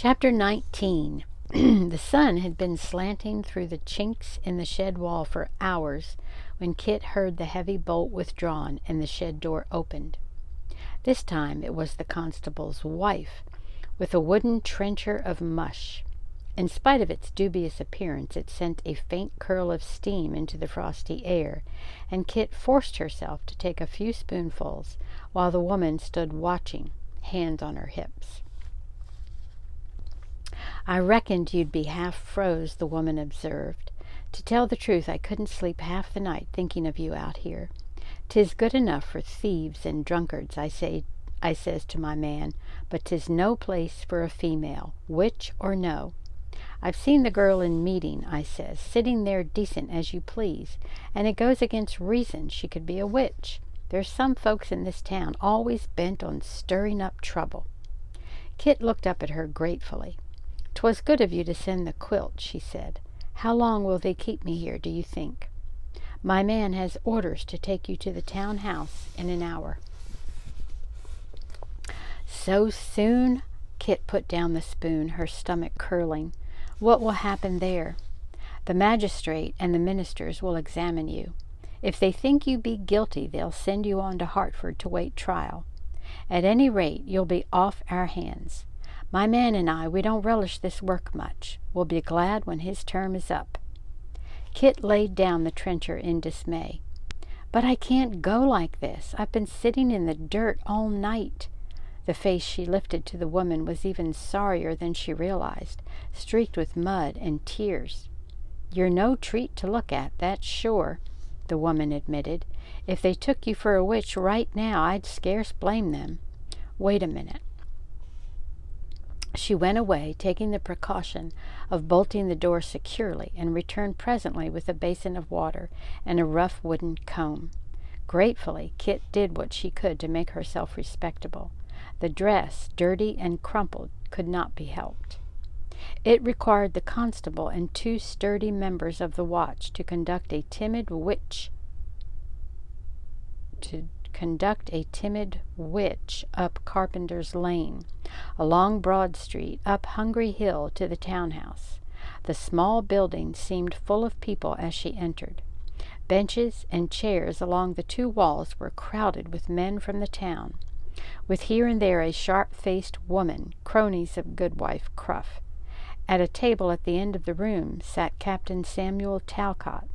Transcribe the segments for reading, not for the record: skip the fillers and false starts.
Chapter 19. The sun had been slanting through the chinks in the shed wall for hours when Kit heard the heavy bolt withdrawn and the shed door opened. This time it was the constable's wife, with a wooden trencher of mush. In spite of its dubious appearance, it sent a faint curl of steam into the frosty air, and Kit forced herself to take a few spoonfuls while the woman stood watching, hands on her hips. "I reckoned you'd be half froze," the woman observed. "To tell the truth, I couldn't sleep half the night thinking of you out here. 'Tis good enough for thieves and drunkards, I says to my man, but 'tis no place for a female, witch or no. I've seen the girl in meeting,' I says, 'sitting there decent as you please, and it goes against reason she could be a witch. There's some folks in this town always bent on stirring up trouble.' Kit looked up at her gratefully. "'Twas good of you to send the quilt,' she said. "How long will they keep me here, do you think?" "My man has orders to take you to the town house in an hour." "So soon?" Kit put down the spoon, her stomach curling. "What will happen there?" "The magistrate and the ministers will examine you. If they think you be guilty, they'll send you on to Hartford to wait trial. At any rate, you'll be off our hands. My man and I, we don't relish this work much. We'll be glad when his term is up." Kit laid down the trencher in dismay. "But I can't go like this. I've been sitting in the dirt all night." The face she lifted to the woman was even sorrier than she realized, streaked with mud and tears. "You're no treat to look at, that's sure," the woman admitted. "If they took you for a witch right now, I'd scarce blame them. Wait a minute." She went away, taking the precaution of bolting the door securely, and returned presently with a basin of water and a rough wooden comb. Gratefully, Kit did what she could to make herself respectable. The dress, dirty and crumpled, could not be helped. It required the constable and 2 sturdy members of the watch to conduct a timid witch up Carpenter's Lane, along Broad Street, up Hungry Hill to the townhouse. The small building seemed full of people as she entered. Benches and chairs along the 2 walls were crowded with men from the town, with here and there a sharp-faced woman, cronies of Goodwife Cruff. At a table at the end of the room sat Captain Samuel Talcott,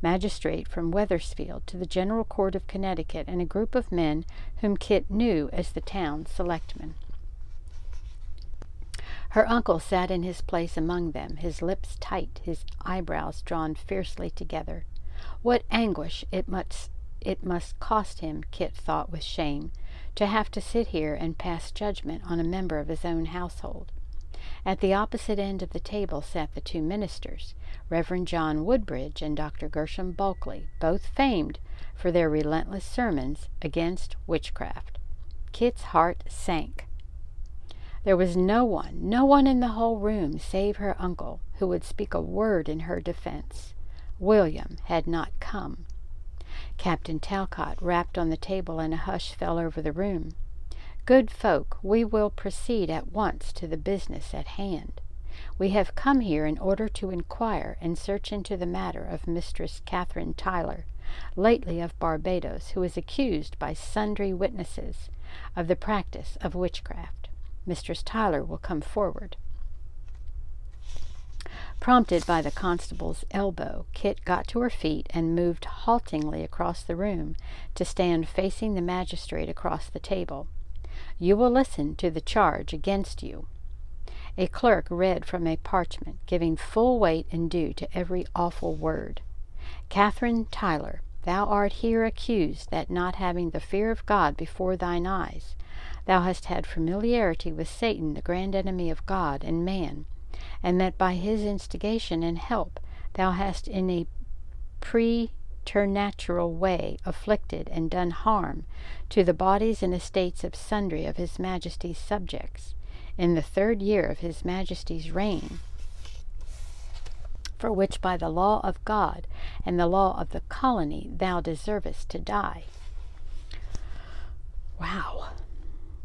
magistrate from Wethersfield to the General Court of Connecticut, and a group of men whom Kit knew as the town selectmen. Her uncle sat in his place among them, his lips tight, his eyebrows drawn fiercely together. What anguish it must cost him, Kit thought with shame, to have to sit here and pass judgment on a member of his own household. At the opposite end of the table sat the 2 ministers, Reverend John Woodbridge and Dr. Gershom Bulkley, both famed for their relentless sermons against witchcraft. Kit's heart sank. There was no one in the whole room save her uncle who would speak a word in her defense. William had not come. Captain Talcott rapped on the table, and a hush fell over the room. "Good folk, we will proceed at once to the business at hand. We have come here in order to inquire and search into the matter of Mistress Catherine Tyler, lately of Barbados, who is accused by sundry witnesses of the practice of witchcraft. Mistress Tyler will come forward." Prompted by the constable's elbow, Kit got to her feet and moved haltingly across the room to stand facing the magistrate across the table. "You will listen to the charge against you." A clerk read from a parchment, giving full weight and due to every awful word. "Catherine Tyler, thou art here accused that, not having the fear of God before thine eyes, thou hast had familiarity with Satan, the grand enemy of God and man, and that by his instigation and help thou hast in a preternatural way afflicted and done harm to the bodies and estates of sundry of his Majesty's subjects, in the 3rd year of his Majesty's reign, for which by the law of God and the law of the colony thou deservest to die." Wow.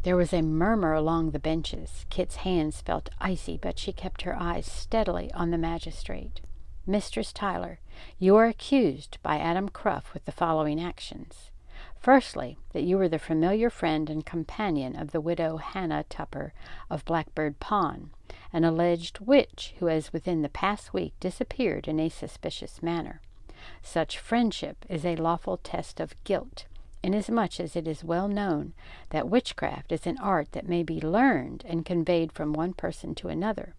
There was a murmur along the benches. Kit's hands felt icy, but she kept her eyes steadily on the magistrate. Mistress Tyler, you are accused by Adam Cruff with the following actions. Firstly, that you were the familiar friend and companion of the widow Hannah Tupper of Blackbird Pond, an alleged witch who has within the past week disappeared in a suspicious manner. Such friendship is a lawful test of guilt, inasmuch as it is well known that witchcraft is an art that may be learned and conveyed from one person to another,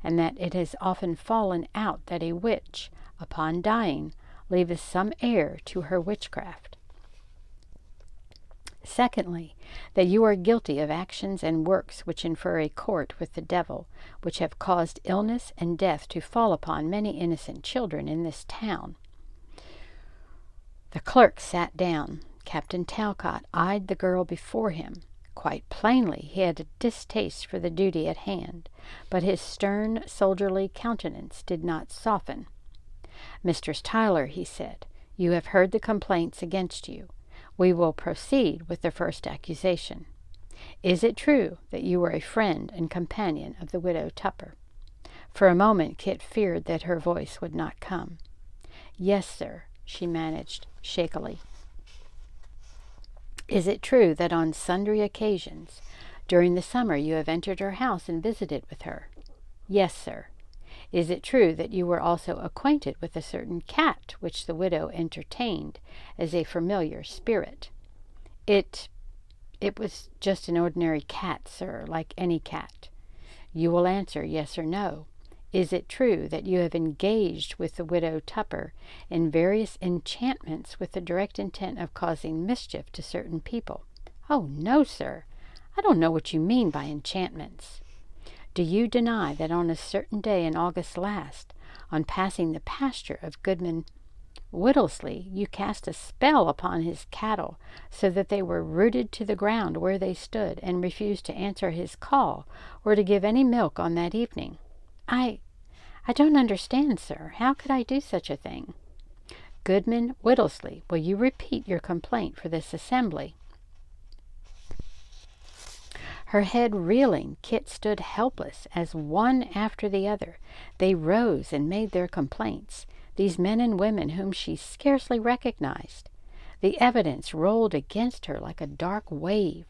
and that it has often fallen out that a witch, upon dying, leaveth some heir to her witchcraft. Secondly, that you are guilty of actions and works which infer a court with the devil, which have caused illness and death to fall upon many innocent children in this town. The clerk sat down. Captain Talcott eyed the girl before him. Quite plainly he had a distaste for the duty at hand, but his stern, soldierly countenance did not soften. "Mistress Tyler," he said, "you have heard the complaints against you. We will proceed with the first accusation. Is it true that you were a friend and companion of the widow Tupper?" For a moment Kit feared that her voice would not come. "Yes, sir," she managed shakily. "Is it true that on sundry occasions during the summer you have entered her house and visited with her?" "Yes, sir." "Is it true that you were also acquainted with a certain cat which the widow entertained as a familiar spirit?" It was just an ordinary cat, sir, like any cat." "You will answer yes or no. Is it true that you have engaged with the widow Tupper in various enchantments with the direct intent of causing mischief to certain people?" "Oh, no, sir. I don't know what you mean by enchantments." "Do you deny that on a certain day in August last, on passing the pasture of Goodman Whittlesley, you cast a spell upon his cattle, so that they were rooted to the ground where they stood, and refused to answer his call, or to give any milk on that evening?" I don't understand, sir. How could I do such a thing?" "Goodman Whittlesley, will you repeat your complaint for this assembly?" Her head reeling, Kit stood helpless as one after the other they rose and made their complaints, these men and women whom she scarcely recognized. The evidence rolled against her like a dark wave.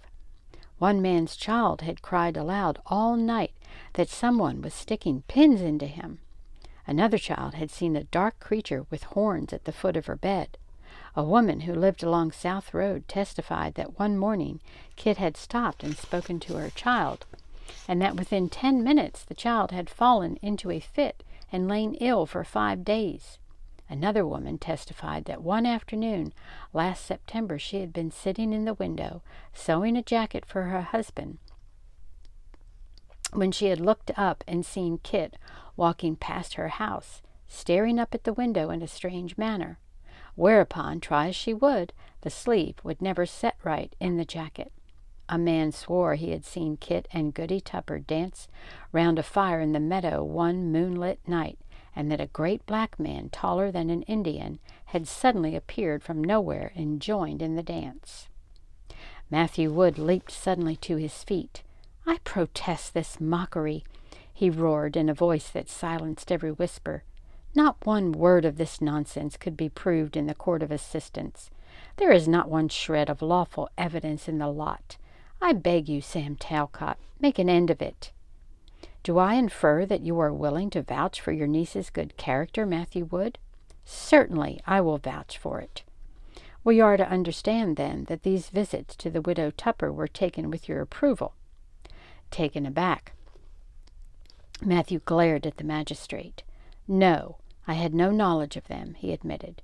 One man's child had cried aloud all night that someone was sticking pins into him. Another child had seen a dark creature with horns at the foot of her bed. A woman who lived along South Road testified that one morning Kit had stopped and spoken to her child, and that within 10 minutes the child had fallen into a fit and lain ill for 5 days. Another woman testified that one afternoon last September she had been sitting in the window sewing a jacket for her husband, when she had looked up and seen Kit walking past her house, staring up at the window in a strange manner, whereupon, try as she would, the sleeve would never set right in the jacket. A man swore he had seen Kit and Goody Tupper dance round a fire in the meadow one moonlit night, and that a great black man, taller than an Indian, had suddenly appeared from nowhere and joined in the dance. Matthew Wood leaped suddenly to his feet. "I protest this mockery," he roared in a voice that silenced every whisper. "Not one word of this nonsense could be proved in the court of assistance. There is not one shred of lawful evidence in the lot. I beg you, Sam Talcott, make an end of it." "Do I infer that you are willing to vouch for your niece's good character, Matthew Wood?" "Certainly, I will vouch for it." "We are to understand, then, that these visits to the widow Tupper were taken with your approval?" Taken aback, Matthew glared at the magistrate. "No, I had no knowledge of them," he admitted.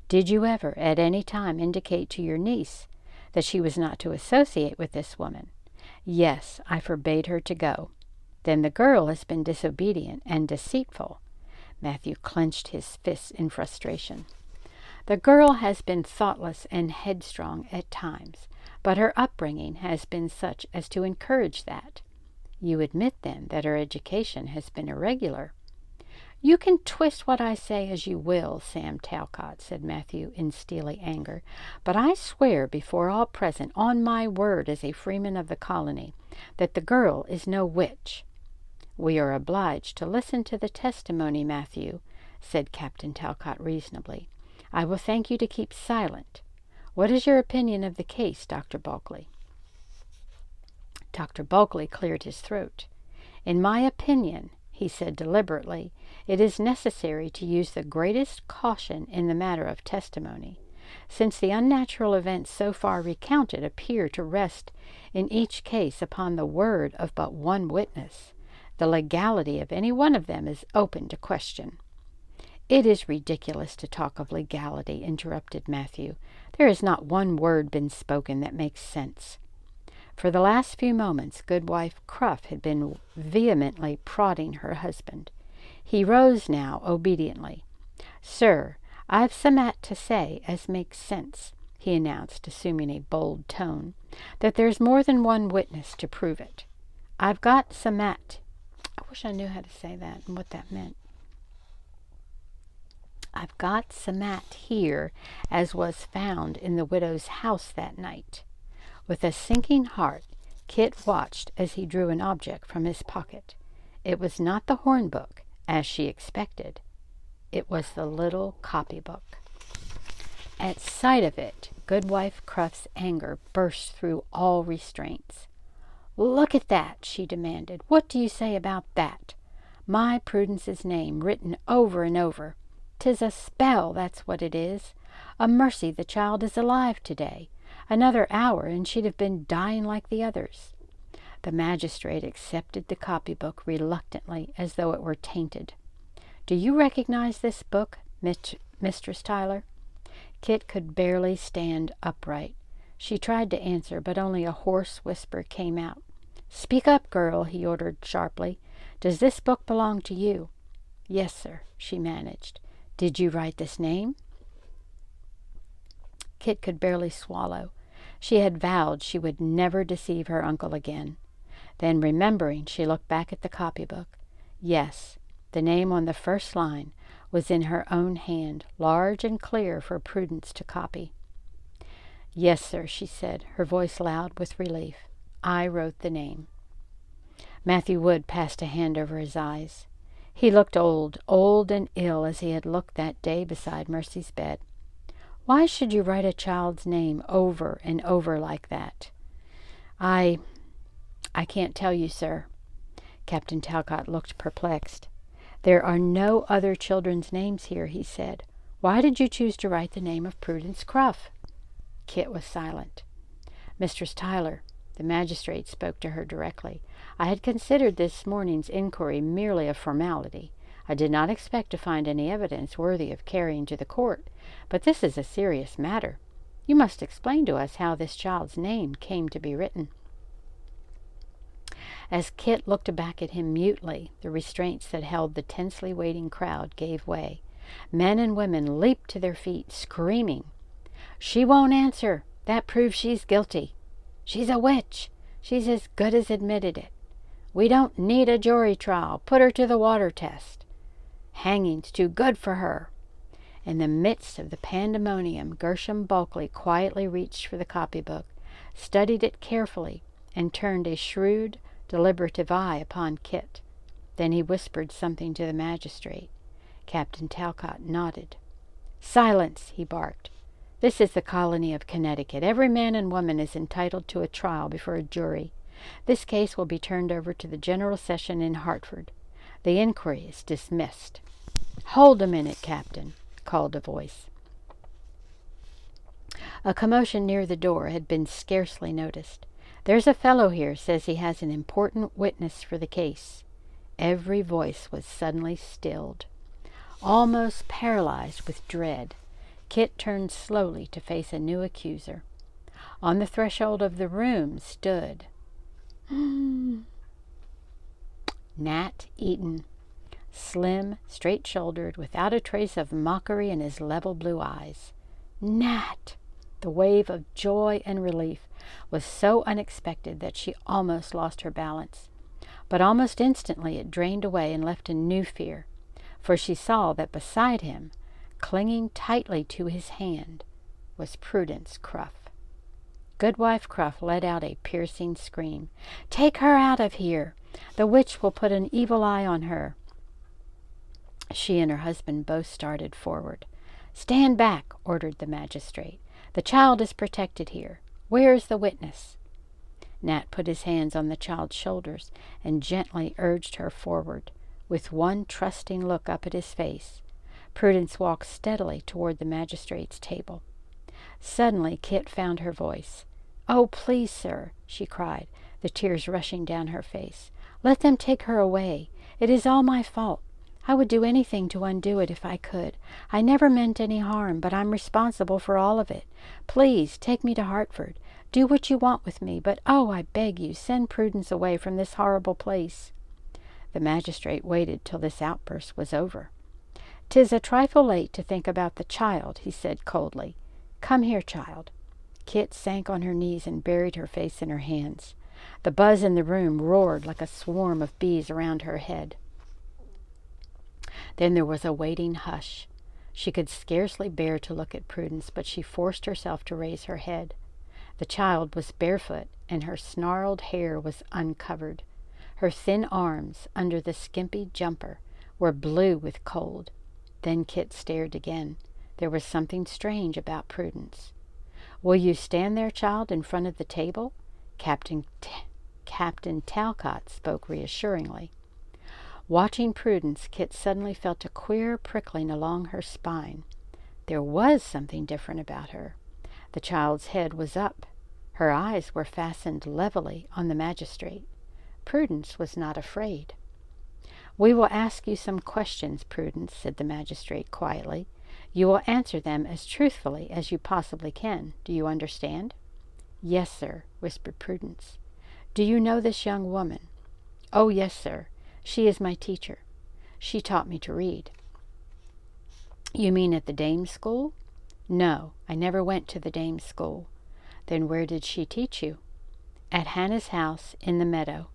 "Did you ever, at any time, indicate to your niece that she was not to associate with this woman?" "Yes, I forbade her to go." "Then the girl has been disobedient and deceitful." Matthew clenched his fists in frustration. "The girl has been thoughtless and headstrong at times, but her upbringing has been such as to encourage that." "You admit, then, that her education has been irregular?" You can twist what I say as you will, Sam Talcott, said Matthew in steely anger, but I swear before all present, on my word as a freeman of the colony, that the girl is no witch. We are obliged to listen to the testimony, Matthew, said Captain Talcott reasonably. I will thank you to keep silent. What is your opinion of the case, Dr. Bulkley? Dr. Bulkley cleared his throat. In my opinion, he said deliberately, it is necessary to use the greatest caution in the matter of testimony, since the unnatural events so far recounted appear to rest in each case upon the word of but one witness. The legality of any one of them is open to question. It is ridiculous to talk of legality, interrupted Matthew. There has not one word been spoken that makes sense. For the last few moments, Goodwife Cruff had been vehemently prodding her husband. He rose now obediently. Sir, I've summat to say as makes sense, he announced, assuming a bold tone, that there's more than one witness to prove it. I've got summat. I wish I knew how to say that and what that meant. I've got summat here as was found in the widow's house that night. With a sinking heart, Kit watched as he drew an object from his pocket. It was not the horn-book, as she expected. It was the little copybook. At sight of it, Goodwife Cruff's anger burst through all restraints. "Look at that," she demanded. "What do you say about that? My Prudence's name written over and over. 'Tis a spell, that's what it is. A mercy the child is alive today. Another hour, and she'd have been dying like the others." The magistrate accepted the copybook reluctantly, as though it were tainted. "Do you recognize this book, Mistress Tyler?" Kit could barely stand upright. She tried to answer, but only a hoarse whisper came out. "Speak up, girl," he ordered sharply. "Does this book belong to you?" "Yes, sir," she managed. "Did you write this name?" Kit could barely swallow. She had vowed she would never deceive her uncle again. Then, remembering, she looked back at the copybook. Yes, the name on the first line was in her own hand, large and clear for Prudence to copy. "Yes, sir," she said, her voice loud with relief. "I wrote the name." Matthew Wood passed a hand over his eyes. He looked old and ill as he had looked that day beside Mercy's bed. "Why should you write a child's name over and over like that?" I can't tell you, sir." Captain Talcott looked perplexed. "There are no other children's names here," he said. "Why did you choose to write the name of Prudence Cruff?" Kit was silent. "Mistress Tyler," the magistrate spoke to her directly, "I had considered this morning's inquiry merely a formality. I did not expect to find any evidence worthy of carrying to the court, but this is a serious matter. You must explain to us how this child's name came to be written." As Kit looked back at him mutely, the restraints that held the tensely waiting crowd gave way. Men and women leaped to their feet, screaming, "She won't answer. That proves she's guilty. She's a witch. She's as good as admitted it. We don't need a jury trial. Put her to the water test. Hanging's too good for her." In the midst of the pandemonium, Gershom Bulkley quietly reached for the copybook, studied it carefully, and turned a shrewd, deliberative eye upon Kit. Then he whispered something to the magistrate. Captain Talcott nodded. "Silence!" he barked. "This is the colony of Connecticut. Every man and woman is entitled to a trial before a jury. This case will be turned over to the General Session in Hartford. The inquiry is dismissed." "Hold a minute, Captain," called a voice. A commotion near the door had been scarcely noticed. "There's a fellow here says he has an important witness for the case." Every voice was suddenly stilled. Almost paralyzed with dread, Kit turned slowly to face a new accuser. On the threshold of the room stood Nat Eaton, slim, straight-shouldered, without a trace of mockery in his level blue eyes. Nat! The wave of joy and relief was so unexpected that she almost lost her balance. But almost instantly it drained away and left a new fear. for she saw that beside him, clinging tightly to his hand, was Prudence Cruff. Goodwife Cruff let out a piercing scream. "Take her out of here! The witch will put an evil eye on her." She and her husband both started forward. "Stand back," ordered the magistrate. "The child is protected here. Where is the witness?" Nat put his hands on the child's shoulders and gently urged her forward. With one trusting look up at his face, Prudence walked steadily toward the magistrate's table. Suddenly Kit found her voice. "Oh, please, sir," she cried, the tears rushing down her face. "Let them take her away. It is all my fault. I would do anything to undo it if I could. I never meant any harm, but I'm responsible for all of it. Please, take me to Hartford. Do what you want with me, but oh, I beg you, send Prudence away from this horrible place." The magistrate waited till this outburst was over. "'Tis a trifle late to think about the child," he said coldly. "Come here, child." Kit sank on her knees and buried her face in her hands. The buzz in the room roared like a swarm of bees around her head. Then there was a waiting hush. She could scarcely bear to look at Prudence, but she forced herself to raise her head. The child was barefoot, and her snarled hair was uncovered. Her thin arms, under the skimpy jumper, were blue with cold. Then Kit stared again. There was something strange about Prudence. "Will you stand there, child, in front of the table?" Captain Talcott spoke reassuringly. Watching Prudence, Kit suddenly felt a queer prickling along her spine. There was something different about her. The child's head was up. Her eyes were fastened levelly on the magistrate. Prudence was not afraid. "We will ask you some questions, Prudence," said the magistrate quietly. "You will answer them as truthfully as you possibly can. Do you understand?" "Yes, sir," whispered Prudence. "Do you know this young woman?" "Oh, yes, sir. She is my teacher. She taught me to read." "You mean at the dame's school?" "No, I never went to the dame's school." "Then where did she teach you?" "At Hannah's house in the meadow."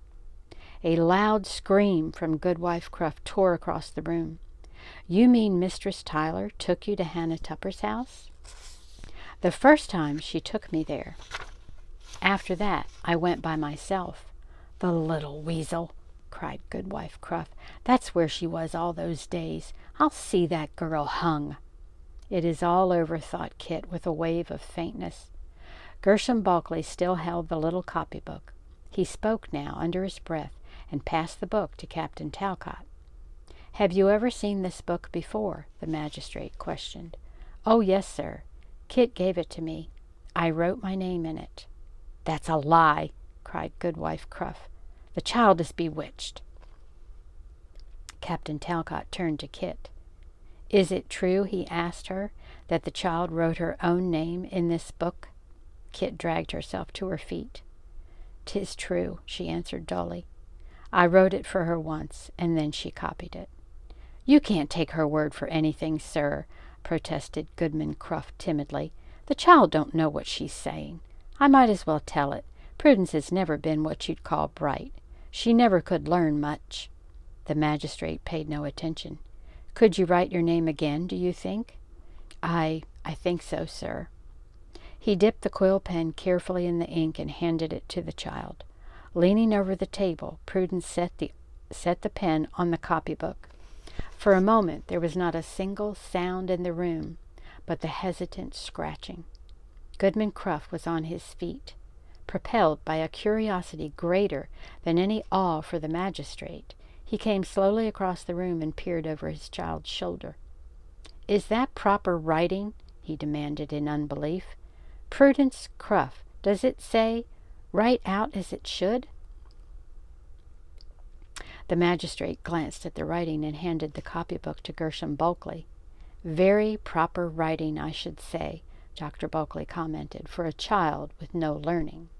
A loud scream from Goodwife Cruff tore across the room. "You mean Mistress Tyler took you to Hannah Tupper's house?" "The first time she took me there. After that I went by myself." "The little weasel!" cried Goodwife Cruff. "That's where she was all those days. I'll see that girl hung." "It is all over," thought Kit, with a wave of faintness. Gershom Bulkley still held the little copybook. He spoke now, under his breath, and passed the book to Captain Talcott. "Have you ever seen this book before?" the magistrate questioned. "Oh, yes, sir. Kit gave it to me. I wrote my name in it." "That's a lie!" cried Goodwife Cruff. "The child is bewitched." Captain Talcott turned to Kit. "Is it true," he asked her, "that the child wrote her own name in this book?" Kit dragged herself to her feet. "'Tis true," she answered dully. "I wrote it for her once, and then she copied it." "You can't take her word for anything, sir," protested Goodman Cruff timidly. "The child don't know what she's saying. I might as well tell it. Prudence has never been what you'd call bright. She never could learn much." The magistrate paid no attention. "Could you write your name again, do you think?" I think so, sir." He dipped the quill pen carefully in the ink and handed it to the child. Leaning over the table, Prudence set the pen on the copybook. For a moment there was not a single sound in the room but the hesitant scratching. Goodman Cruff was on his feet. Propelled by a curiosity greater than any awe for the magistrate, he came slowly across the room and peered over his child's shoulder. "Is that proper writing?" he demanded in unbelief. "Prudence Cruff, does it say, 'Write out as it should'?" The magistrate glanced at the writing and handed the copybook to Gershom Bulkley. "Very proper writing, I should say," Dr. Bulkley commented, "for a child with no learning."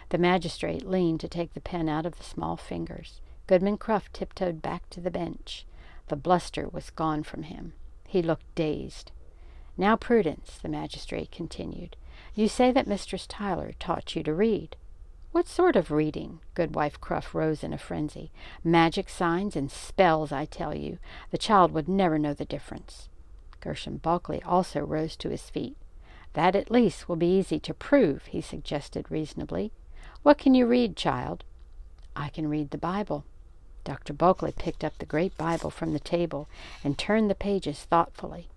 The magistrate leaned to take the pen out of the small fingers. Goodman Cruff tiptoed back to the bench. The bluster was gone from him. He looked dazed. "Now, Prudence," the magistrate continued, "you say that Mistress Tyler taught you to read." What sort of reading? Goodwife Cruff rose in a frenzy. Magic signs and spells, I tell you. The child would never know the difference. Gershom Bulkley also rose to his feet. That at least will be easy to prove, he suggested reasonably. What can you read, child? I can read the Bible. Dr. Bulkley picked up the great Bible from the table and turned the pages thoughtfully.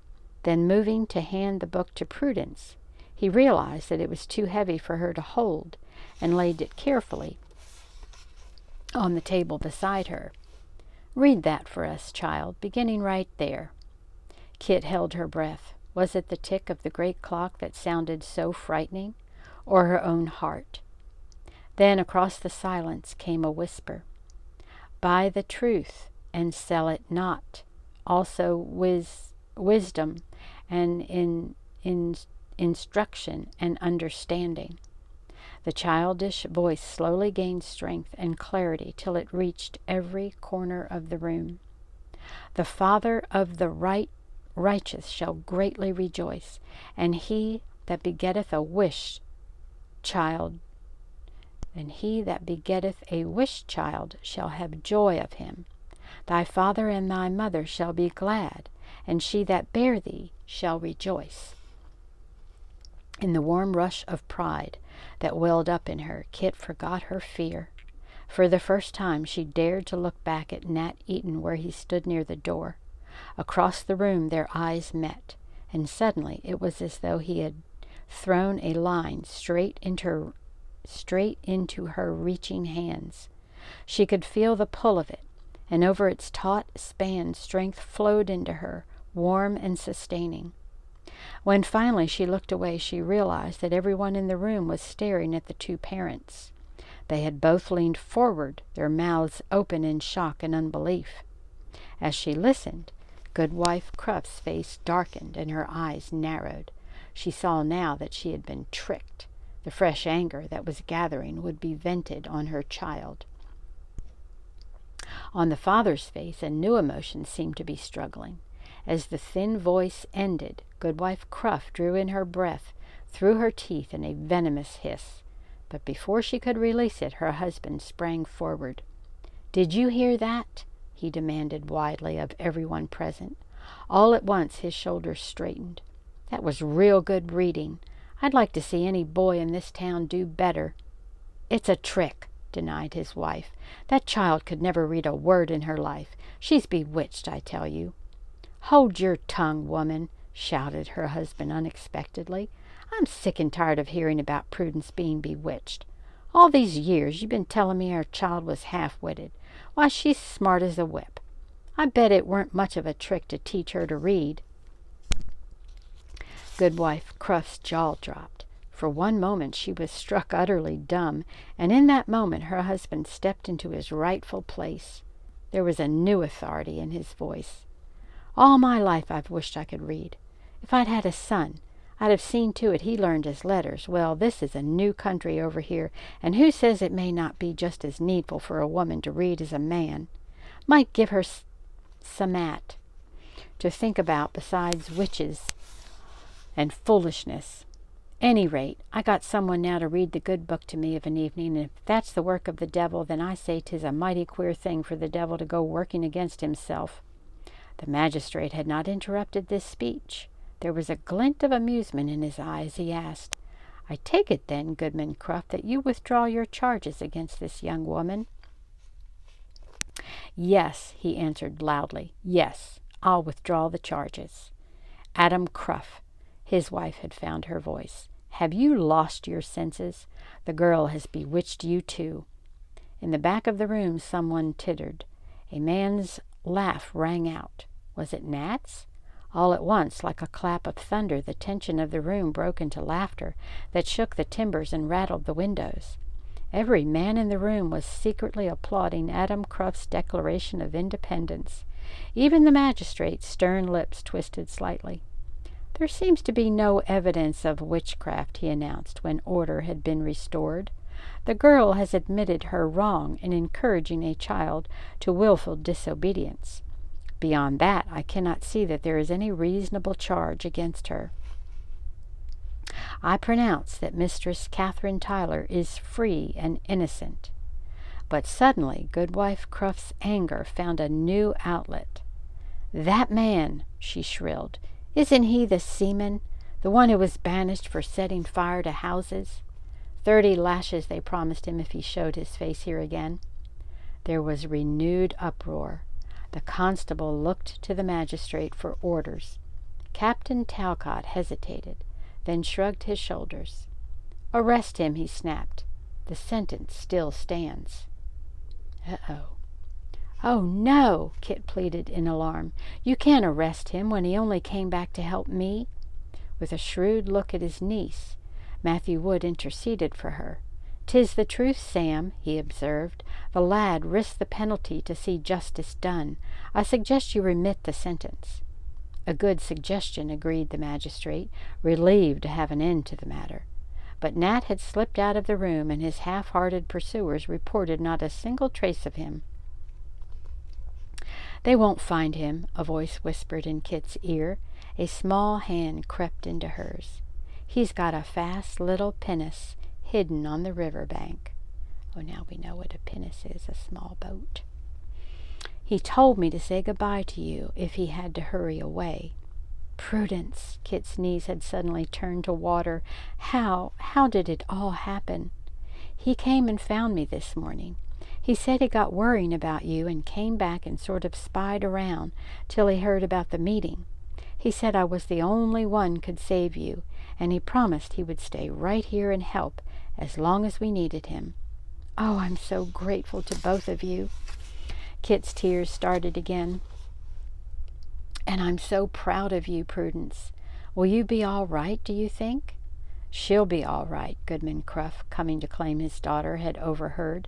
Then, moving to hand the book to Prudence, he realized that it was too heavy for her to hold and laid it carefully on the table beside her. Read that for us, child, beginning right there. Kit held her breath. Was it the tick of the great clock that sounded so frightening, or her own heart? Then across the silence came a whisper. Buy the truth and sell it not. Also wisdom and instruction and understanding. The childish voice slowly gained strength and clarity till it reached every corner of the room. The Father of the righteous shall greatly rejoice, and he that begetteth a wish child shall have joy of him. Thy father and thy mother shall be glad, and she that bare thee shall rejoice. In the warm rush of pride that welled up in her, Kit forgot her fear. For the first time she dared to look back at Nat Eaton where he stood near the door. Across the room their eyes met, and suddenly it was as though he had thrown a line straight into her reaching hands. She could feel the pull of it, and over its taut span strength flowed into her, warm and sustaining. When finally she looked away, she realized that everyone in the room was staring at the two parents. They had both leaned forward, their mouths open in shock and unbelief. As she listened, Goodwife Cruff's face darkened and her eyes narrowed. She saw now that she had been tricked. The fresh anger that was gathering would be vented on her child. On the father's face, a new emotion seemed to be struggling. As the thin voice ended, Goodwife Cruff drew in her breath through her teeth in a venomous hiss. But before she could release it, her husband sprang forward. "Did you hear that?" he demanded widely of everyone present. All at once his shoulders straightened. "That was real good reading. I'd like to see any boy in this town do better." "It's a trick," denied his wife. "That child could never read a word in her life. She's bewitched, I tell you." "Hold your tongue, woman," shouted her husband unexpectedly. "I'm sick and tired of hearing about Prudence being bewitched. All these years you've been telling me our child was half-witted. Why, she's smart as a whip. I bet it weren't much of a trick to teach her to read." Goodwife Cruff's jaw dropped. For one moment she was struck utterly dumb, and in that moment her husband stepped into his rightful place. There was a new authority in his voice. "All my life I've wished I could read. If I'd had a son, I'd have seen to it he learned his letters. Well, this is a new country over here, and who says it may not be just as needful for a woman to read as a man? Might give her somat to think about besides witches and foolishness. Any rate, I got someone now to read the good book to me of an evening, and if that's the work of the devil, then I say 'tis a mighty queer thing for the devil to go working against himself." The magistrate had not interrupted this speech. There was a glint of amusement in his eye as he asked, "I take it then, Goodman Cruff, that you withdraw your charges against this young woman?" "Yes," he answered loudly. "Yes, I'll withdraw the charges." "Adam Cruff," his wife had found her voice, "have you lost your senses? The girl has bewitched you too." In the back of the room someone tittered. A man's laugh rang out. Was it Nat's? All at once, like a clap of thunder, the tension of the room broke into laughter that shook the timbers and rattled the windows. Every man in the room was secretly applauding Adam Cruff's declaration of independence. Even the magistrate's stern lips twisted slightly. "There seems to be no evidence of witchcraft," he announced when order had been restored. "The girl has admitted her wrong in encouraging a child to willful disobedience. Beyond that, I cannot see that there is any reasonable charge against her." I pronounce that Mistress Catherine Tyler is free and innocent." But suddenly Goodwife Cruff's anger found a new outlet. "That man," she shrilled, "isn't he the seaman, the one who was banished for setting fire to houses? 30 lashes they promised him if he showed his face here again." There was renewed uproar. The constable looked to the magistrate for orders. Captain Talcott hesitated, then shrugged his shoulders. "Arrest him," he snapped. "The sentence still stands." Uh-oh. "Oh, no," Kit pleaded in alarm. "You can't arrest him when he only came back to help me." With a shrewd look at his niece, Matthew Wood interceded for her. "'Tis the truth, Sam," he observed. "The lad risked the penalty to see justice done. I suggest you remit the sentence." "A good suggestion," agreed the magistrate, relieved to have an end to the matter. But Nat had slipped out of the room, and his half-hearted pursuers reported not a single trace of him. "They won't find him," a voice whispered in Kit's ear. A small hand crept into hers. "He's got a fast little pinnace hidden on the river bank." Oh, now we know what a pinnace is, a small boat. "He told me to say goodbye to you if he had to hurry away." Prudence! Kit's knees had suddenly turned to water. How did it all happen? "He came and found me this morning. He said he got worrying about you and came back and sort of spied around till he heard about the meeting. He said I was the only one could save you, and he promised he would stay right here and help as long as we needed him. Oh, I'm so grateful to both of you." Kit's tears started again. "And I'm so proud of you, Prudence. Will you be all right, do you think?" "She'll be all right," Goodman Cruff, coming to claim his daughter, had overheard.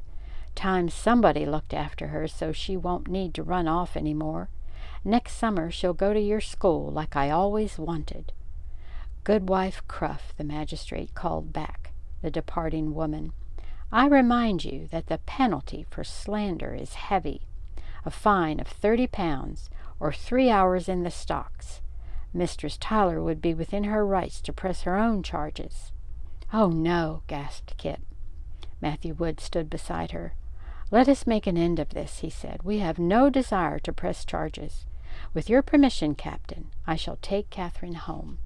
"Time somebody looked after her so she won't need to run off any more. Next summer she'll go to your school like I always wanted." "Goodwife Cruff," the magistrate called back the departing woman, "I remind you that the penalty for slander is heavy. A fine of 30 pounds, or 3 hours in the stocks. Mistress Tyler would be within her rights to press her own charges." "Oh, no," gasped Kit. Matthew Wood stood beside her. "Let us make an end of this," he said. "We have no desire to press charges. With your permission, Captain, I shall take Catherine home."